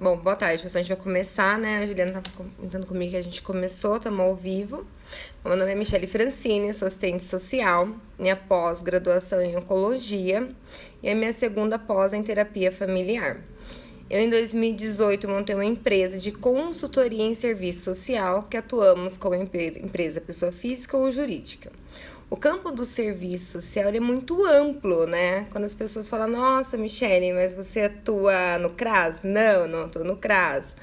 Bom, boa tarde, pessoal. A gente vai começar, né? A Juliana estava comentando comigo que a gente começou, estamos ao vivo. Meu nome é Michele Francini, sou assistente social, minha pós-graduação em oncologia e a minha segunda pós em terapia familiar. Eu, em 2018, montei uma empresa de consultoria em serviço social que atuamos como empresa pessoa física ou jurídica. O campo do serviço social é muito amplo, né? Quando as pessoas falam, nossa, Michele, mas você atua no CRAS? Não atuo no CRAS.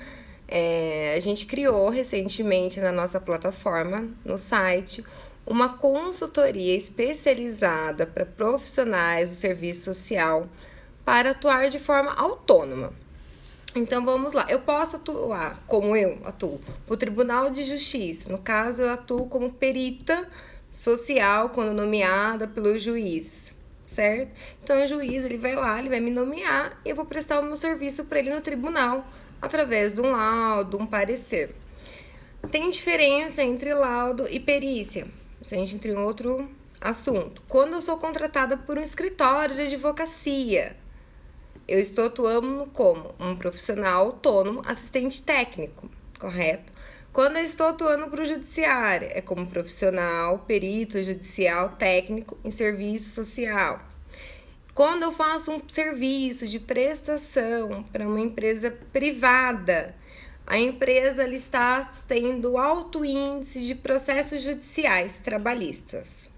A gente criou recentemente na nossa plataforma, no site, uma consultoria especializada para profissionais do serviço social para atuar de forma autônoma. Então vamos lá, eu posso atuar como eu atuo para o Tribunal de Justiça. No caso, eu atuo como perita social quando nomeada pelo juiz, certo? Então o juiz ele vai lá, ele vai me nomear e eu vou prestar o meu serviço para ele no tribunal através de um laudo, um parecer. Tem diferença entre laudo e perícia. Se a gente entra em outro assunto. Quando eu sou contratada por um escritório de advocacia, eu estou atuando como um profissional autônomo, assistente técnico, correto? Quando eu estou atuando para o judiciário, é como profissional, perito judicial técnico em serviço social. Quando eu faço um serviço de prestação para uma empresa privada, a empresa está tendo alto índice de processos judiciais trabalhistas.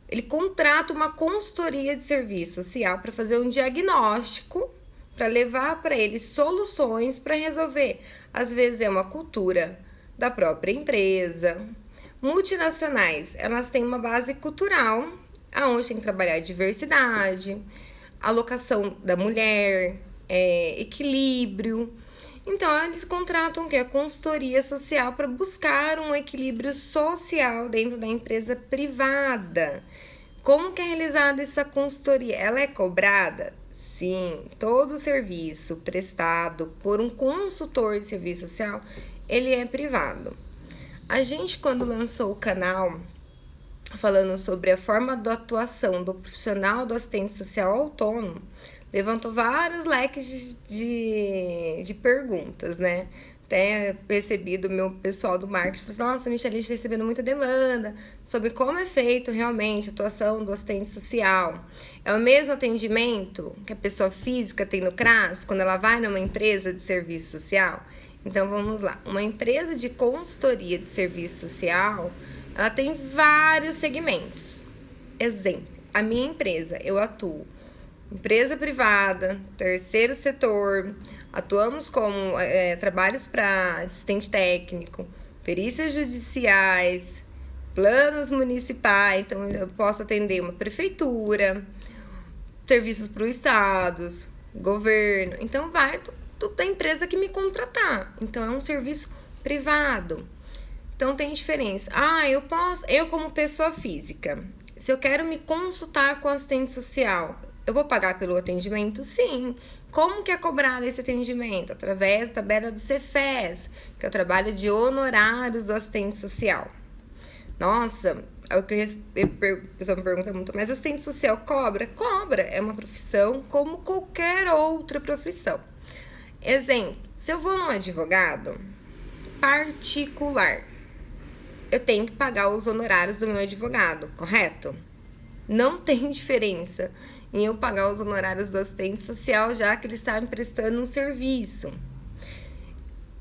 Ele contrata uma consultoria de serviço social para fazer um diagnóstico, para levar para ele soluções para resolver. Às vezes é uma cultura da própria empresa. Multinacionais, elas têm uma base cultural, aonde tem que trabalhar diversidade, alocação da mulher, equilíbrio. Então, eles contratam o quê? A consultoria social para buscar um equilíbrio social dentro da empresa privada. Como que é realizada essa consultoria? Ela é cobrada? Sim, todo serviço prestado por um consultor de serviço social, ele é privado. A gente, quando lançou o canal falando sobre a forma de atuação do profissional do assistente social autônomo, levantou vários leques de perguntas, né? Até percebi do meu pessoal do marketing, falei assim, nossa, Michele, a gente está recebendo muita demanda sobre como é feito realmente a atuação do assistente social. É o mesmo atendimento que a pessoa física tem no CRAS, quando ela vai numa empresa de serviço social? Então, vamos lá. Uma empresa de consultoria de serviço social, ela tem vários segmentos. Exemplo, a minha empresa, eu atuo empresa privada, terceiro setor, atuamos como trabalhos para assistente técnico, perícias judiciais, planos municipais, então eu posso atender uma prefeitura, serviços para os estados, governo, então vai da empresa que me contratar, então é um serviço privado. Então tem diferença. Eu como pessoa física, se eu quero me consultar com assistente social, eu vou pagar pelo atendimento? Sim. Como que é cobrado esse atendimento? Através da tabela do Cefes, que é o trabalho de honorários do assistente social. Nossa, é o que o pessoal me pergunta muito, mas assistente social cobra? Cobra, é uma profissão como qualquer outra profissão. Exemplo, se eu vou num advogado particular, eu tenho que pagar os honorários do meu advogado, correto? Não tem diferença em eu pagar os honorários do assistente social, já que ele está me prestando um serviço.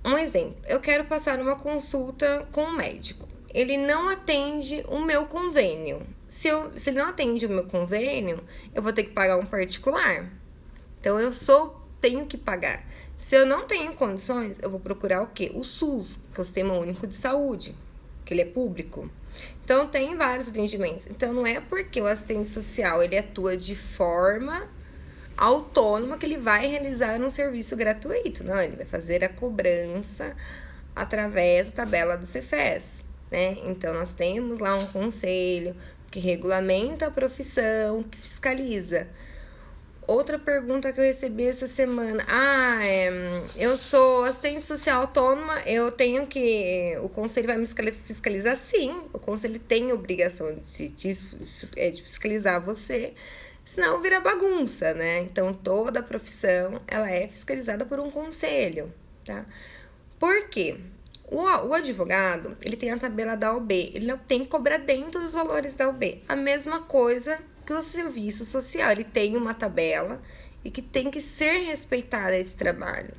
Um exemplo, eu quero passar uma consulta com um médico. Ele não atende o meu convênio. Se ele não atende o meu convênio, eu vou ter que pagar um particular. Então, tenho que pagar. Se eu não tenho condições, eu vou procurar o quê? O SUS, que é o Sistema Único de Saúde, que ele é público. Então, tem vários atendimentos. Então, não é porque o assistente social ele atua de forma autônoma que ele vai realizar um serviço gratuito. Não, ele vai fazer a cobrança através da tabela do Cefes, né? Então, nós temos lá um conselho que regulamenta a profissão, que fiscaliza. Outra pergunta que eu recebi essa semana. Eu sou assistente social autônoma, o conselho vai me fiscalizar? Sim, o conselho tem a obrigação de fiscalizar você senão vira bagunça, né? Então, toda profissão, ela é fiscalizada por um conselho, tá? Por quê? O advogado, ele tem a tabela da OAB, ele não tem que cobrar dentro dos valores da OAB. A mesma coisa que o serviço social, ele tem uma tabela e que tem que ser respeitada esse trabalho.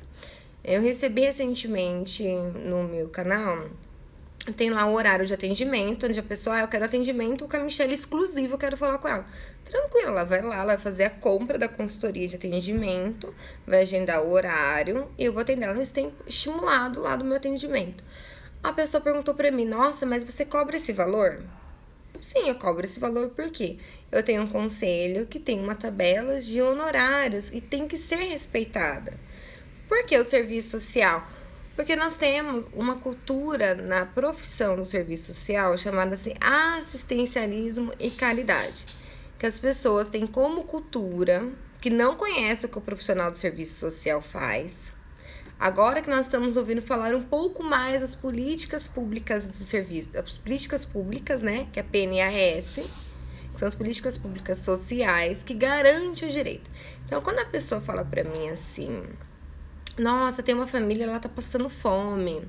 Eu recebi recentemente no meu canal, tem lá o horário de atendimento, onde a pessoa, eu quero atendimento com a Michelle exclusivo, eu quero falar com ela. Tranquilo, ela vai lá, ela vai fazer a compra da consultoria de atendimento, vai agendar o horário e eu vou atender ela nesse tempo estimulado lá do meu atendimento. A pessoa perguntou pra mim, nossa, mas você cobra esse valor? Sim, eu cobro esse valor porque eu tenho um conselho que tem uma tabela de honorários e tem que ser respeitada. Por que o serviço social? Porque nós temos uma cultura na profissão do serviço social chamada assim, assistencialismo e caridade. Que as pessoas têm como cultura que não conhece o que o profissional do serviço social faz. Agora que nós estamos ouvindo falar um pouco mais das políticas públicas do serviço, das políticas públicas, né, que é a PNAS, que são as políticas públicas sociais que garantem o direito. Então, quando a pessoa fala pra mim assim, nossa, tem uma família, ela tá passando fome.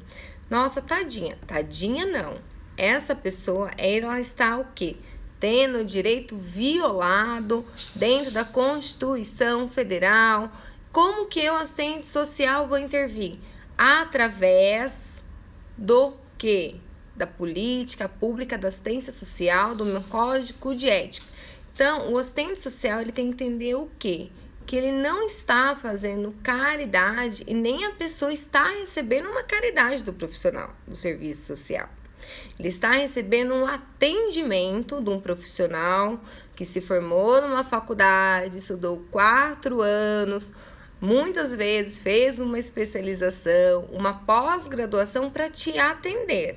Nossa, tadinha. Tadinha não. Essa pessoa, ela está o quê? Tendo o direito violado dentro da Constituição Federal. Como que eu, assistente social, vou intervir? Através do quê? Da política pública da assistência social, do meu código de ética. Então, o assistente social, ele tem que entender o quê? Que ele não está fazendo caridade e nem a pessoa está recebendo uma caridade do profissional do serviço social. Ele está recebendo um atendimento de um profissional que se formou numa faculdade, estudou 4 anos, muitas vezes fez uma especialização, uma pós-graduação para te atender.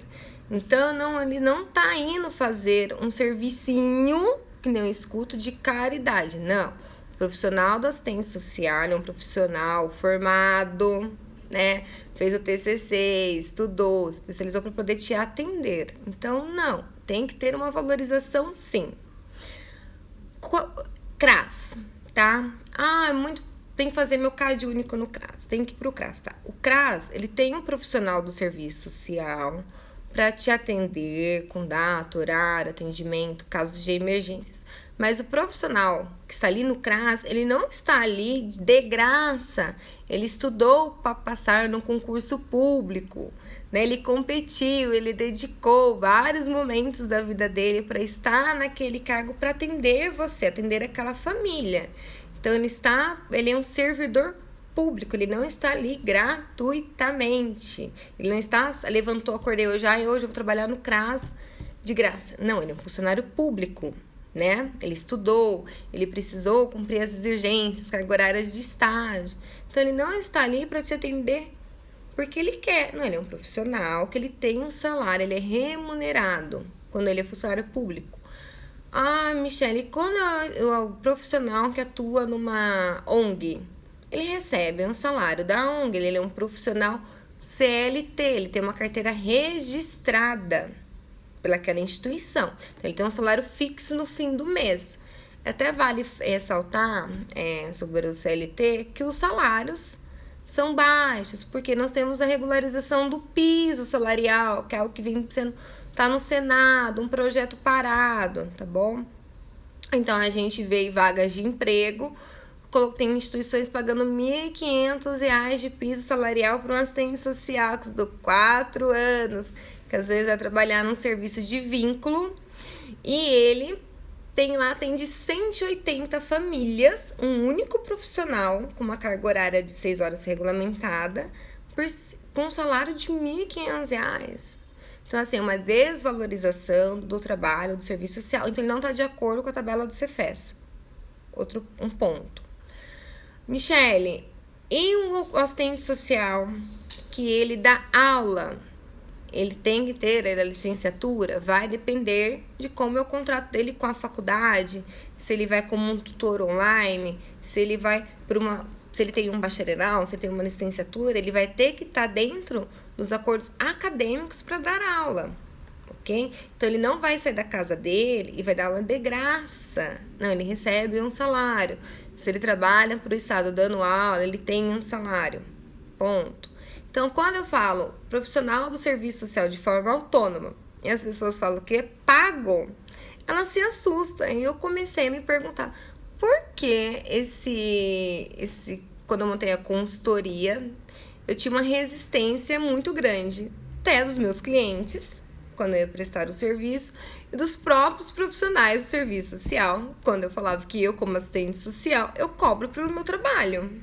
Então, ele não está indo fazer um servicinho, que nem eu escuto, de caridade, não. O profissional da assistência social é um profissional formado, né? Fez o TCC, estudou, especializou para poder te atender. Então, não, tem que ter uma valorização, sim. CRAS, tá? Tem que fazer meu CAD único no CRAS, tem que ir pro CRAS, tá? O CRAS, ele tem um profissional do serviço social para te atender com data, horário, atendimento, casos de emergências. Mas o profissional que está ali no CRAS, ele não está ali de graça. Ele estudou para passar no concurso público, né? Ele competiu, ele dedicou vários momentos da vida dele para estar naquele cargo para atender você, atender aquela família. Então, ele é um servidor público, ele não está ali gratuitamente. Ele não está, levantou, acordei hoje eu vou trabalhar no CRAS de graça. Não, ele é um funcionário público, né? Ele estudou, ele precisou cumprir as exigências, carga horária de estágio. Então, ele não está ali para te atender porque ele quer. Não, ele é um profissional que ele tem um salário, ele é remunerado quando ele é funcionário público. Michelle, quando o profissional que atua numa ONG, ele recebe um salário da ONG, ele é um profissional CLT, ele tem uma carteira registrada pelaquela instituição. Então, ele tem um salário fixo no fim do mês. Até vale ressaltar sobre o CLT que os salários são baixos, porque nós temos a regularização do piso salarial, que é algo que tá no Senado, um projeto parado, tá bom? Então, a gente vê vagas de emprego, tem instituições pagando R$ 1.500 de piso salarial para um assistente social que estudou 4 anos, que às vezes vai trabalhar num serviço de vínculo, e ele atende 180 famílias, um único profissional com uma carga horária de 6 horas regulamentada, com um salário de R$ 1.500. Então, assim, uma desvalorização do trabalho, do serviço social. Então, ele não está de acordo com a tabela do Cefes. Um ponto. Michelle, e o assistente social que ele dá aula, ele tem que ter a licenciatura? Vai depender de como é o contrato dele com a faculdade, se ele vai como um tutor online, se ele vai se ele tem um bacharelão, se ele tem uma licenciatura, ele vai ter que estar dentro dos acordos acadêmicos para dar aula, ok? Então, ele não vai sair da casa dele e vai dar aula de graça. Não, ele recebe um salário. Se ele trabalha para o Estado dando aula, ele tem um salário. Ponto. Então, quando eu falo profissional do serviço social de forma autônoma, e as pessoas falam que é pago, elas se assustam. E eu comecei a me perguntar, por que quando eu montei a consultoria, eu tinha uma resistência muito grande, até dos meus clientes, quando eu ia prestar o serviço, e dos próprios profissionais do serviço social, quando eu falava que eu, como assistente social, eu cobro pelo meu trabalho.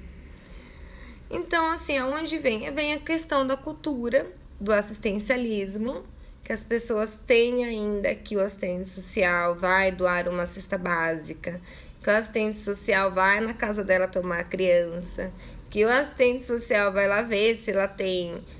Então, assim, aonde vem? Vem a questão da cultura, do assistencialismo, que as pessoas têm ainda que o assistente social vai doar uma cesta básica, que o assistente social vai na casa dela tomar a criança, que o assistente social vai lá ver se ela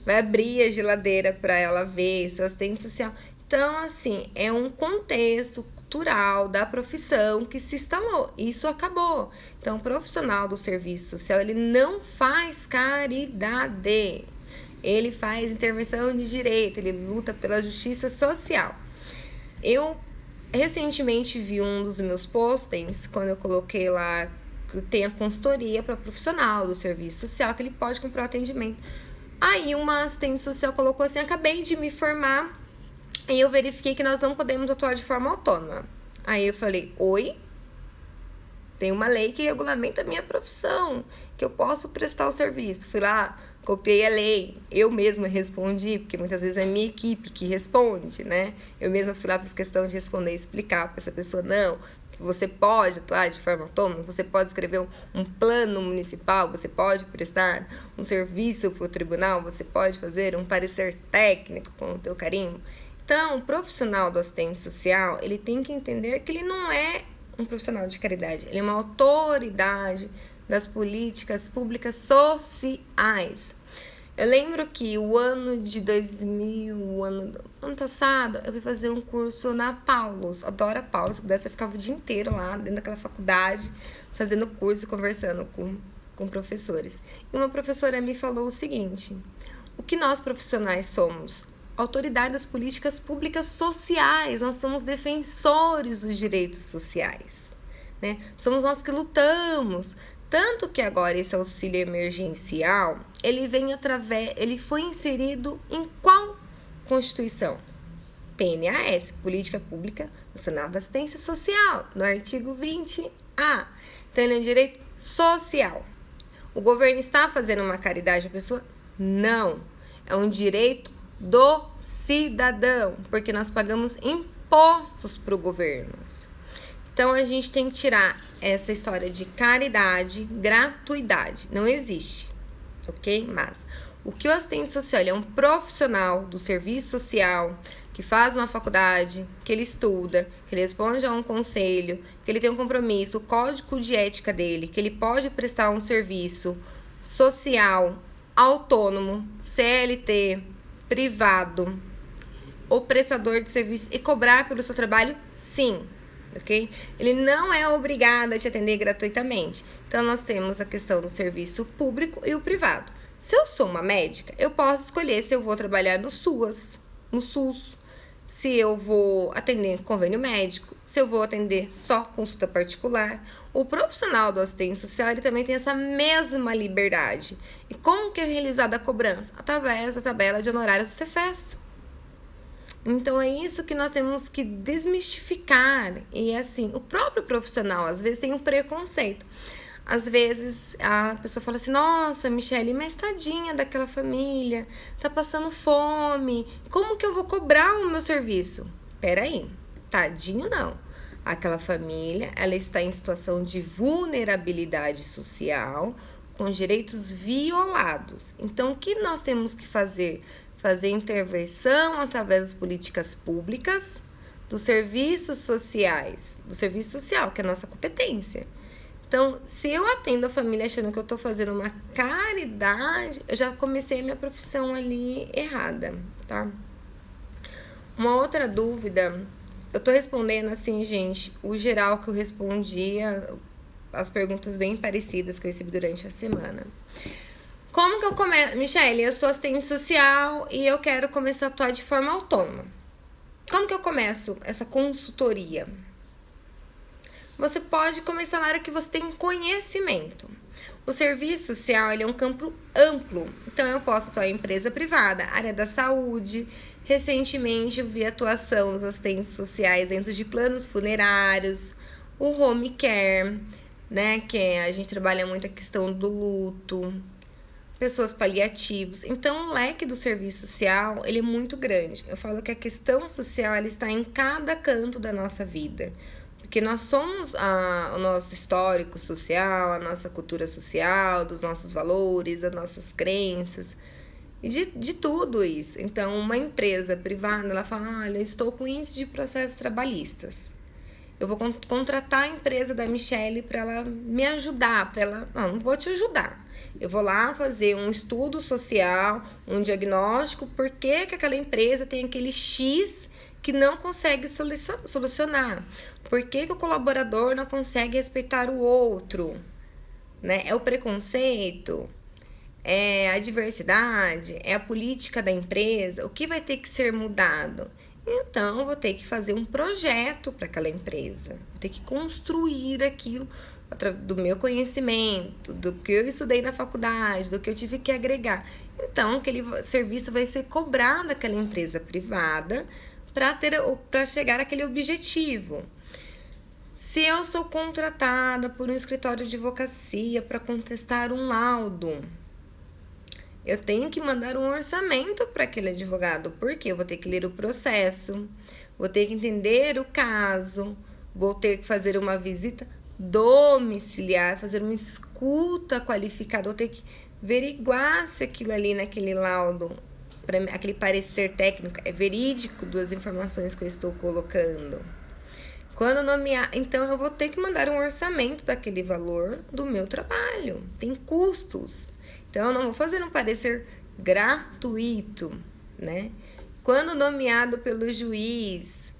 vai abrir a geladeira para ela ver se o assistente social... Então, assim, é um contexto cultural da profissão que se instalou. Isso acabou. Então, o profissional do serviço social, ele não faz caridade. Ele faz intervenção de direito, ele luta pela justiça social. Eu recentemente vi um dos meus postings, quando eu coloquei lá que tem a consultoria para profissional do serviço social, que ele pode comprar o atendimento. Aí uma assistente social colocou assim, acabei de me formar e eu verifiquei que nós não podemos atuar de forma autônoma. Aí eu falei, oi? Tem uma lei que regulamenta a minha profissão, que eu posso prestar o serviço. Fui lá, copiei a lei, eu mesma respondi, porque muitas vezes é a minha equipe que responde, né? Eu mesma fui lá, fiz questão de responder e explicar para essa pessoa, não, você pode atuar de forma autônoma, você pode escrever um plano municipal, você pode prestar um serviço para o tribunal, você pode fazer um parecer técnico com o teu carimbo. Então, o profissional do assistente social, ele tem que entender que ele não é um profissional de caridade, ele é uma autoridade das políticas públicas sociais. Eu lembro que o ano de 2000, ano passado, eu fui fazer um curso na Paulus. Adoro a Paulus, se pudesse eu ficava o dia inteiro lá, dentro daquela faculdade, fazendo curso, conversando com professores. E uma professora me falou o seguinte, o que nós profissionais somos? Autoridade das políticas públicas sociais, nós somos defensores dos direitos sociais, né? Somos nós que lutamos. Tanto que agora esse auxílio emergencial, ele foi inserido em qual Constituição? PNAS, Política Pública Nacional da Assistência Social, no artigo 20A. Então, ele é um direito social. O governo está fazendo uma caridade à pessoa? Não. É um direito do cidadão, porque nós pagamos impostos para o governo. Então, a gente tem que tirar essa história de caridade, gratuidade. Não existe, ok? Mas o que o assistente social é um profissional do serviço social, que faz uma faculdade, que ele estuda, que ele responde a um conselho, que ele tem um compromisso, o código de ética dele, que ele pode prestar um serviço social, autônomo, CLT, privado, ou prestador de serviço e cobrar pelo seu trabalho, sim. Ok? Ele não é obrigado a te atender gratuitamente. Então, nós temos a questão do serviço público e o privado. Se eu sou uma médica, eu posso escolher se eu vou trabalhar no SUS, se eu vou atender em convênio médico, se eu vou atender só consulta particular. O profissional do assistente social, ele também tem essa mesma liberdade. E como que é realizada a cobrança? Através da tabela de honorários do Cefes. Então, é isso que nós temos que desmistificar. E, assim, o próprio profissional, às vezes, tem um preconceito. Às vezes, a pessoa fala assim, nossa, Michele, mas tadinha daquela família, tá passando fome, como que eu vou cobrar o meu serviço? Peraí, tadinho não. Aquela família, ela está em situação de vulnerabilidade social, com direitos violados. Então, o que nós temos que fazer? Fazer intervenção através das políticas públicas, dos serviços sociais, do serviço social, que é a nossa competência. Então, se eu atendo a família achando que eu estou fazendo uma caridade, eu já comecei a minha profissão ali errada, tá? Uma outra dúvida, eu tô respondendo assim, gente, o geral que eu respondia, as perguntas bem parecidas que eu recebi durante a semana. Como que eu começo? Michele, eu sou assistente social e eu quero começar a atuar de forma autônoma. Como que eu começo essa consultoria? Você pode começar na área que você tem conhecimento. O serviço social ele é um campo amplo, então eu posso atuar em empresa privada, área da saúde. Recentemente eu vi atuação dos assistentes sociais dentro de planos funerários, o home care, né, que a gente trabalha muito a questão do luto, pessoas paliativos. Então, o leque do serviço social, ele é muito grande. Eu falo que a questão social, ela está em cada canto da nossa vida. Porque nós somos o nosso histórico social, a nossa cultura social, dos nossos valores, das nossas crenças, e de tudo isso. Então, uma empresa privada, ela fala, olha, eu estou com índice de processos trabalhistas. Eu vou contratar a empresa da Michelle para ela me ajudar, não vou te ajudar. Eu vou lá fazer um estudo social, um diagnóstico, por que aquela empresa tem aquele X que não consegue solucionar. Por que o colaborador não consegue respeitar o outro? Né? É o preconceito? É a diversidade? É a política da empresa? O que vai ter que ser mudado? Então, eu vou ter que fazer um projeto para aquela empresa. Vou ter que construir aquilo do meu conhecimento, do que eu estudei na faculdade, do que eu tive que agregar. Então, aquele serviço vai ser cobrado daquela empresa privada para chegar àquele objetivo. Se eu sou contratada por um escritório de advocacia para contestar um laudo, eu tenho que mandar um orçamento para aquele advogado, porque eu vou ter que ler o processo, vou ter que entender o caso, vou ter que fazer uma visita domiciliar, fazer uma escuta qualificada, vou ter que averiguar se aquilo ali naquele laudo, aquele parecer técnico é verídico das informações que eu estou colocando. Quando nomear, então eu vou ter que mandar um orçamento daquele valor do meu trabalho, tem custos. Então, eu não vou fazer um parecer gratuito, né? Quando nomeado pelo juiz,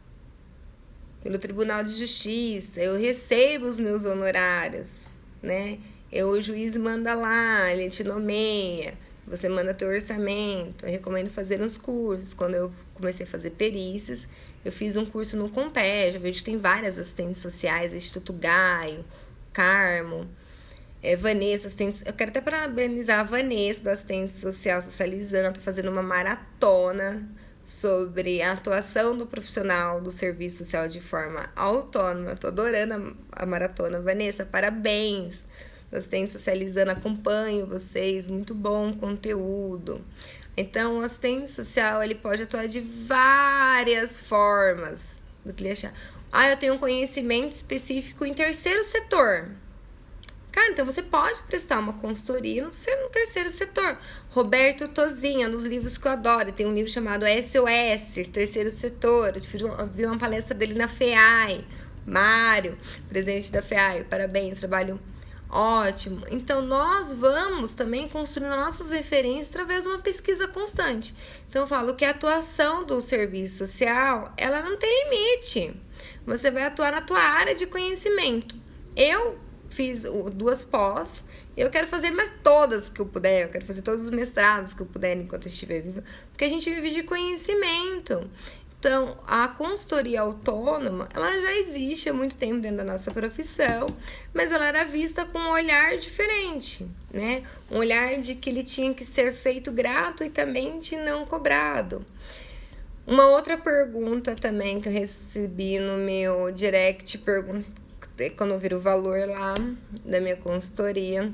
pelo Tribunal de Justiça, eu recebo os meus honorários, né? O juiz manda lá, ele te nomeia, você manda teu orçamento. Eu recomendo fazer uns cursos. Quando eu comecei a fazer perícias, eu fiz um curso no Compé, já vejo que tem várias assistentes sociais, Instituto Gaio, Carmo, Vanessa, eu quero até parabenizar a Vanessa, do assistente social Socializando, tá fazendo uma maratona sobre a atuação do profissional do serviço social de forma autônoma. Eu tô adorando a maratona. Vanessa, parabéns. O assistente Socializando, acompanho vocês, muito bom conteúdo. Então, o assistente social, ele pode atuar de várias formas do que ele achar. Eu tenho um conhecimento específico em terceiro setor. Cara, então você pode prestar uma consultoria no terceiro setor. Roberto Tozinha, nos livros que eu adoro, tem um livro chamado SOS, Terceiro Setor. Eu vi uma palestra dele na FEAI. Mário, presidente da FEAI, parabéns, trabalho ótimo. Então, nós vamos também construindo nossas referências através de uma pesquisa constante. Então, eu falo que a atuação do serviço social, ela não tem limite. Você vai atuar na tua área de conhecimento. Eu fiz 2 pós, eu quero fazer mais todas que eu puder, eu quero fazer todos os mestrados que eu puder enquanto eu estiver viva, porque a gente vive de conhecimento. Então, a consultoria autônoma, ela já existe há muito tempo dentro da nossa profissão, mas ela era vista com um olhar diferente, né? Um olhar de que ele tinha que ser feito gratuitamente e não cobrado. Uma outra pergunta também que eu recebi no meu direct, quando eu vi o valor lá da minha consultoria.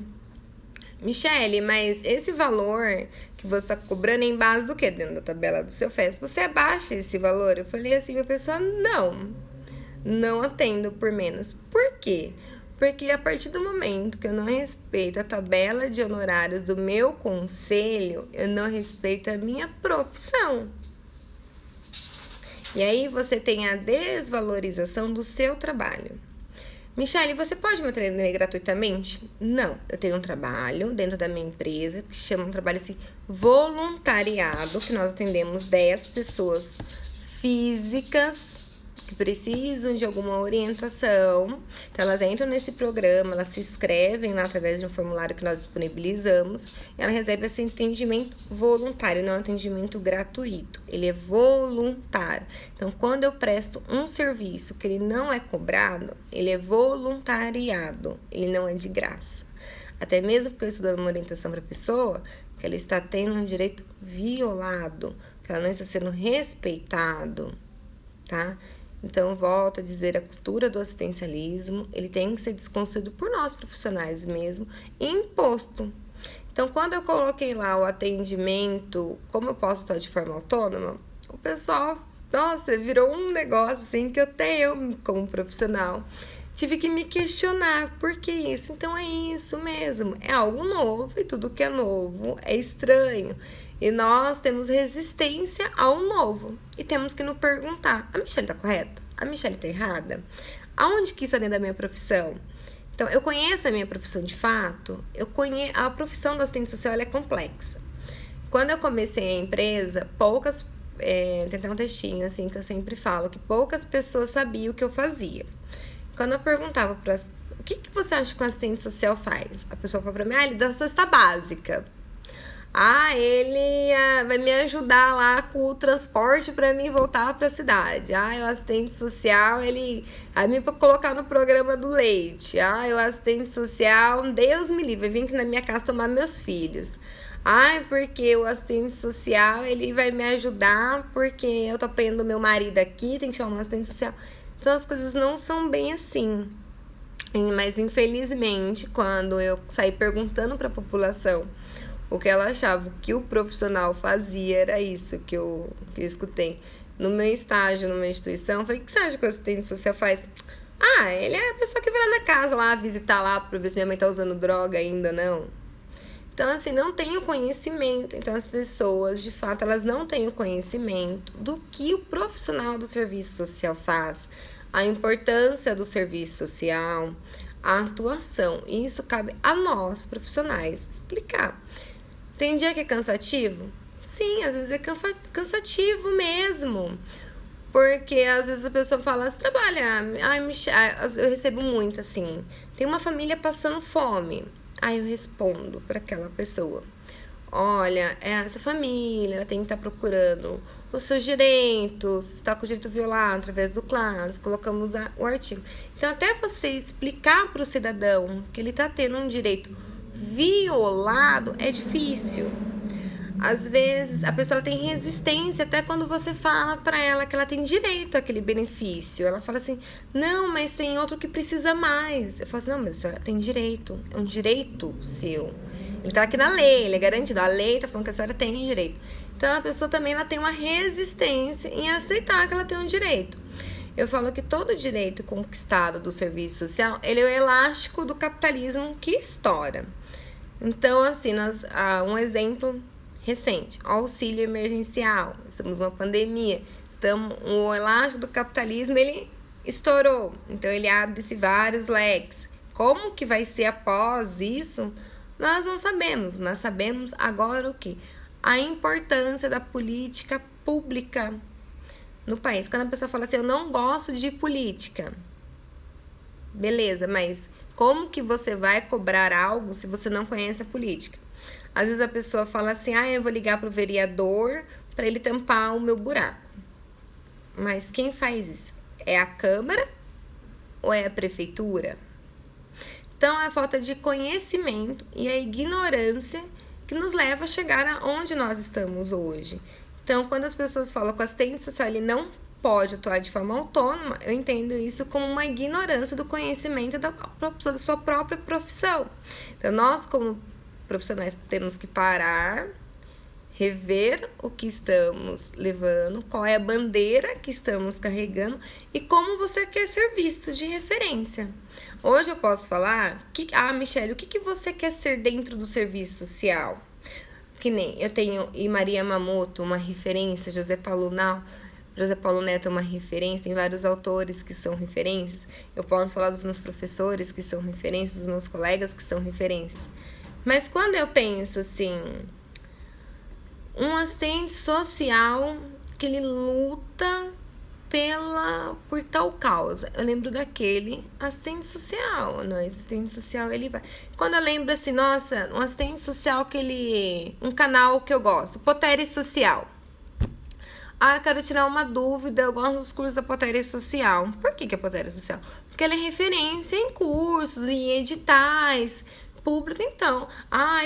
Michelle, mas esse valor que você está cobrando é em base do que dentro da tabela do seu FES? Você abaixa esse valor? Eu falei assim pra pessoa, não atendo por menos. Por quê? Porque a partir do momento que eu não respeito a tabela de honorários do meu conselho, eu não respeito a minha profissão. E aí você tem a desvalorização do seu trabalho. Michelle, você pode me atender gratuitamente? Não, eu tenho um trabalho dentro da minha empresa que chama um trabalho assim, voluntariado, que nós atendemos 10 pessoas físicas, que precisam de alguma orientação. Então, elas entram nesse programa, elas se inscrevem lá através de um formulário que nós disponibilizamos e ela recebe esse atendimento voluntário, não é um atendimento gratuito, ele é voluntário. Então, quando eu presto um serviço que ele não é cobrado, ele é voluntariado, ele não é de graça. Até mesmo porque eu estou dando uma orientação para a pessoa que ela está tendo um direito violado, que ela não está sendo respeitado, tá? Então, volto a dizer, a cultura do assistencialismo, ele tem que ser desconstruído por nós profissionais mesmo, e imposto. Então, quando eu coloquei lá o atendimento, como eu posso atuar de forma autônoma, o pessoal, nossa, virou um negócio assim que até eu, como profissional, tive que me questionar, por que isso? Então é isso mesmo, é algo novo e tudo que é novo é estranho. E nós temos resistência ao novo e temos que nos perguntar, a Michelle tá correta? A Michelle tá errada? Aonde que isso está dentro da minha profissão? Então, eu conheço a minha profissão de fato, a profissão do assistente social ela é complexa. Quando eu comecei a empresa, tem até um textinho assim que eu sempre falo, que poucas pessoas sabiam o que eu fazia. Quando eu perguntava para o que você acha que o assistente social faz? A pessoa falou para mim, ele dá a cesta básica. Ele vai me ajudar lá com o transporte para mim voltar para a cidade. O assistente social, ele vai me colocar no programa do leite. O assistente social, Deus me livre, vai vir aqui na minha casa tomar meus filhos. Porque o assistente social, ele vai me ajudar porque eu tô apanhando meu marido aqui, tem que chamar um assistente social. Então, as coisas não são bem assim. Mas, infelizmente, quando eu saí perguntando para a população o que ela achava, o que o profissional fazia, era isso que eu escutei. No meu estágio, numa instituição, eu falei, o que você acha que o assistente social faz? Ele é a pessoa que vai lá na casa, lá visitar lá, para ver se minha mãe tá usando droga ainda, não. Então, assim, não tem o conhecimento. Então, as pessoas, de fato, elas não têm o conhecimento do que o profissional do serviço social faz, a importância do serviço social, a atuação. E isso cabe a nós, profissionais, explicar. Tem dia que é cansativo? Sim, às vezes é cansativo mesmo. Porque às vezes a pessoa fala, você trabalha? Eu recebo muito assim, tem uma família passando fome. Eu respondo para aquela pessoa, olha, essa família ela tem que estar procurando os seus direitos, está com o direito violado através do CLAS, colocamos o artigo. Então, até você explicar para o cidadão que ele está tendo um direito violado é difícil. Às vezes, a pessoa tem resistência até quando você fala para ela que ela tem direito àquele benefício. Ela fala assim, não, mas tem outro que precisa mais. Eu falo assim, não, mas a senhora tem direito. É um direito seu. Ele tá aqui na lei, ele é garantido. A lei tá falando que a senhora tem direito. Então, a pessoa também ela tem uma resistência em aceitar que ela tem um direito. Eu falo que todo direito conquistado do serviço social, ele é o elástico do capitalismo que estoura. Então, assim, um exemplo recente, auxílio emergencial, estamos numa pandemia, o elástico do capitalismo, ele estourou, então ele abre-se vários leques. Como que vai ser após isso? Nós não sabemos, mas sabemos agora o quê? A importância da política pública no país. Quando a pessoa fala assim, eu não gosto de política, beleza, mas como que você vai cobrar algo se você não conhece a política? Às vezes a pessoa fala assim, eu vou ligar pro vereador para ele tampar o meu buraco. Mas quem faz isso? É a Câmara ou é a Prefeitura? Então, é a falta de conhecimento e a ignorância que nos leva a chegar aonde nós estamos hoje. Então, quando as pessoas falam que o assistente social ele não pode atuar de forma autônoma, eu entendo isso como uma ignorância do conhecimento da sua própria profissão. Então, nós, como profissionais, temos que parar, rever o que estamos levando, qual é a bandeira que estamos carregando e como você quer ser visto de referência. Hoje eu posso falar, Michelle, o que você quer ser dentro do serviço social? Que nem eu tenho Maria Mamoto, uma referência, José Paulo Neto é uma referência, tem vários autores que são referências. Eu posso falar dos meus professores que são referências, dos meus colegas que são referências. Mas quando eu penso assim, um assistente social que ele luta por tal causa. Eu lembro daquele assistente social, não, assistente social ele vai. Quando eu lembro assim, nossa, um assistente social um canal que eu gosto, Potere Social. Ah, eu quero tirar uma dúvida, eu gosto dos cursos da Potere Social. Por que é Potere Social? Porque ela é referência em cursos, em editais, público, então.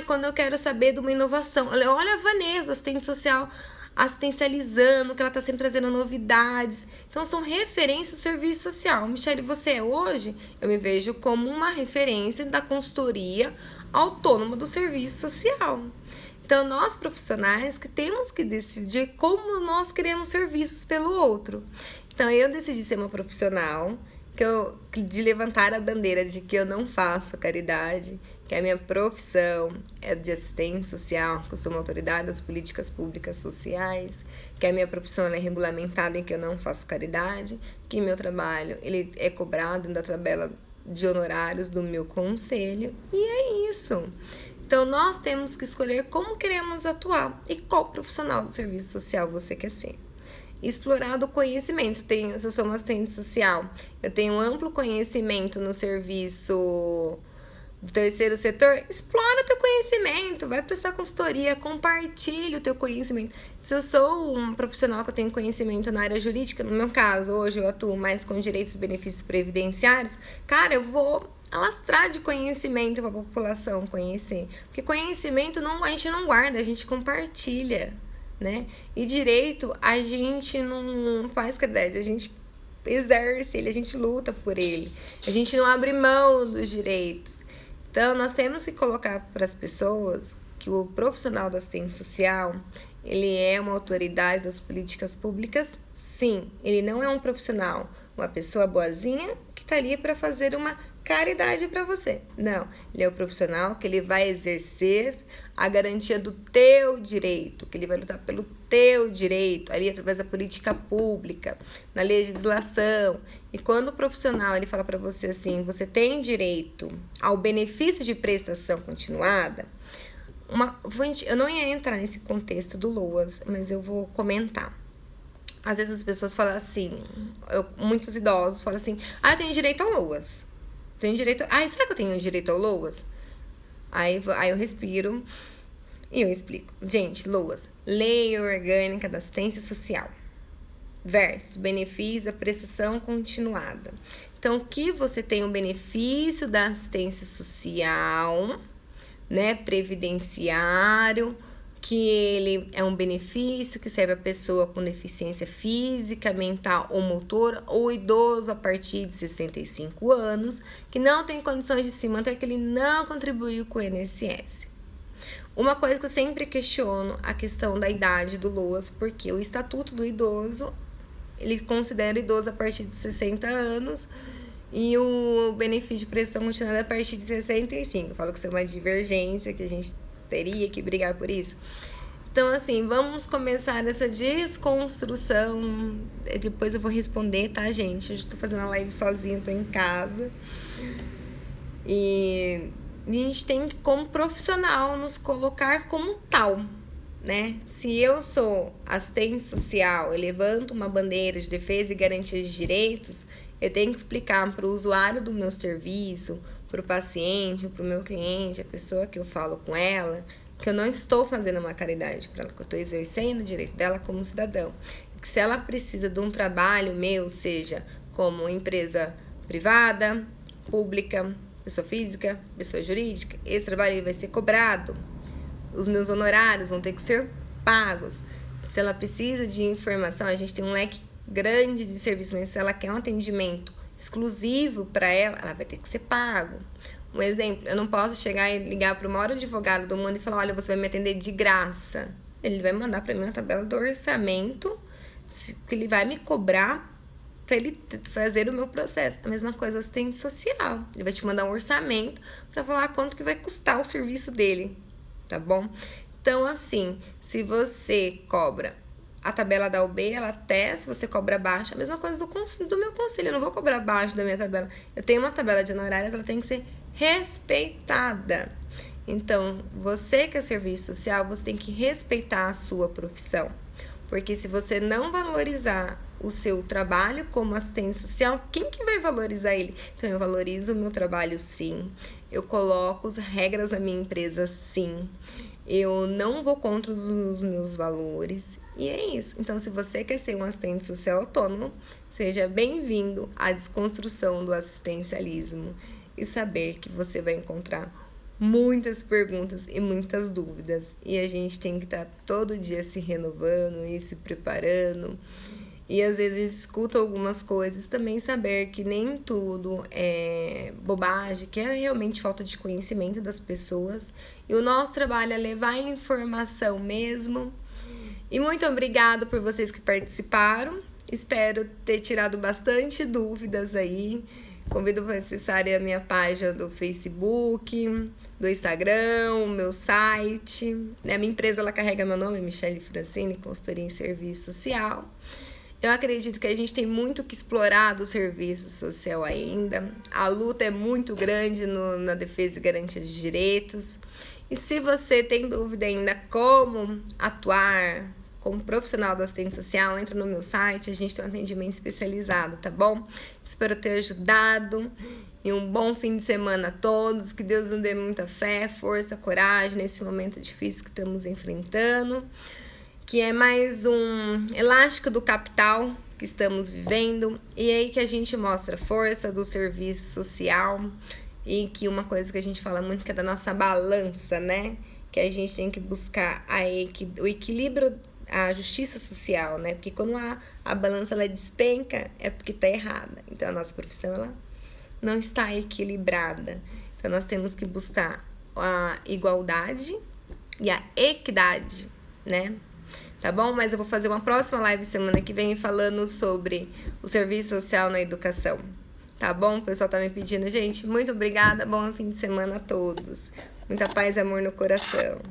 Quando eu quero saber de uma inovação, olha a Vanessa, assistente social, assistencializando, que ela está sempre trazendo novidades. Então, são referências do serviço social. Michele, você hoje, eu me vejo como uma referência da consultoria autônoma do serviço social. Então, nós profissionais que temos que decidir como nós queremos serviços pelo outro. Então, eu decidi ser uma profissional de levantar a bandeira de que eu não faço caridade, que a minha profissão é de assistente social, que eu sou uma autoridade das políticas públicas sociais, que a minha profissão é regulamentada em que eu não faço caridade, que meu trabalho ele é cobrado da tabela de honorários do meu conselho, e é isso. Então, nós temos que escolher como queremos atuar e qual profissional do serviço social você quer ser. Explorar do conhecimento. Se eu sou uma assistente social, eu tenho um amplo conhecimento no serviço do terceiro setor, explora teu conhecimento, vai prestar consultoria, compartilha o teu conhecimento. Se eu sou um profissional que eu tenho conhecimento na área jurídica, no meu caso, hoje eu atuo mais com direitos e benefícios previdenciários, cara, eu vou alastrar de conhecimento para a população conhecer. Porque conhecimento a gente não guarda, a gente compartilha, né? E direito, a gente não faz caridade, a gente exerce ele, a gente luta por ele. A gente não abre mão dos direitos. Então, nós temos que colocar para as pessoas que o profissional da assistência social, ele é uma autoridade das políticas públicas, sim. Ele não é um profissional, uma pessoa boazinha que está ali para fazer uma caridade para você. Não, ele é o profissional que ele vai exercer a garantia do teu direito, que ele vai lutar pelo teu direito, ali através da política pública, na legislação. E quando o profissional ele fala para você assim, você tem direito ao benefício de prestação continuada, eu não ia entrar nesse contexto do LOAS, mas eu vou comentar. Às vezes as pessoas falam assim, muitos idosos falam assim, eu tenho direito ao LOAS. Será que eu tenho direito ao LOAS? Aí eu respiro e eu explico. Gente, LOAS, Lei Orgânica da Assistência Social, versus benefício da prestação continuada. Então, que você tem o benefício da assistência social, né, previdenciário, que ele é um benefício que serve a pessoa com deficiência física, mental ou motora, ou idoso a partir de 65 anos, que não tem condições de se manter, que ele não contribuiu com o INSS. Uma coisa que eu sempre questiono, a questão da idade do LOAS, porque o Estatuto do Idoso, ele considera idoso a partir de 60 anos, e o benefício de prestação continuada a partir de 65. Eu falo que isso é uma divergência, que a gente teria que brigar por isso. Então, assim, vamos começar essa desconstrução. Depois eu vou responder, tá, gente? Eu estou fazendo a live sozinha, tô em casa. E a gente tem que, como profissional, nos colocar como tal, né? Se eu sou assistente social, eu levanto uma bandeira de defesa e garantia de direitos, eu tenho que explicar para o usuário do meu serviço, para o paciente, para o meu cliente, a pessoa que eu falo com ela, que eu não estou fazendo uma caridade para ela, que eu estou exercendo o direito dela como cidadão. Que se ela precisa de um trabalho meu, seja como empresa privada, pública, pessoa física, pessoa jurídica, esse trabalho vai ser cobrado. Os meus honorários vão ter que ser pagos. Se ela precisa de informação, a gente tem um leque grande de serviços, mas se ela quer um atendimento exclusivo para ela, ela vai ter que ser pago. Um exemplo, eu não posso chegar e ligar para o maior advogado do mundo e falar, olha, você vai me atender de graça. Ele vai mandar para mim uma tabela do orçamento que ele vai me cobrar para ele fazer o meu processo. A mesma coisa, assistente social. Ele vai te mandar um orçamento para falar quanto que vai custar o serviço dele, tá bom? Então, assim, se você cobra a tabela da UB, ela até, se você cobra abaixo, a mesma coisa do meu conselho, eu não vou cobrar abaixo da minha tabela. Eu tenho uma tabela de honorários, ela tem que ser respeitada. Então, você que é serviço social, você tem que respeitar a sua profissão. Porque se você não valorizar o seu trabalho como assistente social, quem que vai valorizar ele? Então, eu valorizo o meu trabalho, sim. Eu coloco as regras na minha empresa, sim. Eu não vou contra os meus valores. E é isso. Então, se você quer ser um assistente social autônomo, seja bem-vindo à desconstrução do assistencialismo e saber que você vai encontrar muitas perguntas e muitas dúvidas. E a gente tem que estar todo dia se renovando e se preparando. E às vezes escuta algumas coisas, também saber que nem tudo é bobagem, que é realmente falta de conhecimento das pessoas. E o nosso trabalho é levar a informação mesmo. E muito obrigado por vocês que participaram. Espero ter tirado bastante dúvidas aí. Convido para acessarem a minha página do Facebook, do Instagram, o meu site. A minha empresa ela carrega meu nome, Michele Francini, consultoria em serviço social. Eu acredito que a gente tem muito que explorar do serviço social ainda. A luta é muito grande na defesa e garantia de direitos. E se você tem dúvida ainda como atuar como profissional do assistente social, entra no meu site, a gente tem um atendimento especializado, tá bom? Espero ter ajudado. E um bom fim de semana a todos. Que Deus nos dê muita fé, força, coragem nesse momento difícil que estamos enfrentando. Que é mais um elástico do capital que estamos vivendo. E aí que a gente mostra a força do serviço social. E que uma coisa que a gente fala muito que é da nossa balança, né? Que a gente tem que buscar o equilíbrio, a justiça social, né? Porque quando a balança ela despenca, é porque tá errada. Então a nossa profissão ela não está equilibrada. Então nós temos que buscar a igualdade e a equidade, né? Tá bom? Mas eu vou fazer uma próxima live semana que vem falando sobre o serviço social na educação. Tá bom? O pessoal tá me pedindo. Gente, muito obrigada. Bom fim de semana a todos. Muita paz e amor no coração.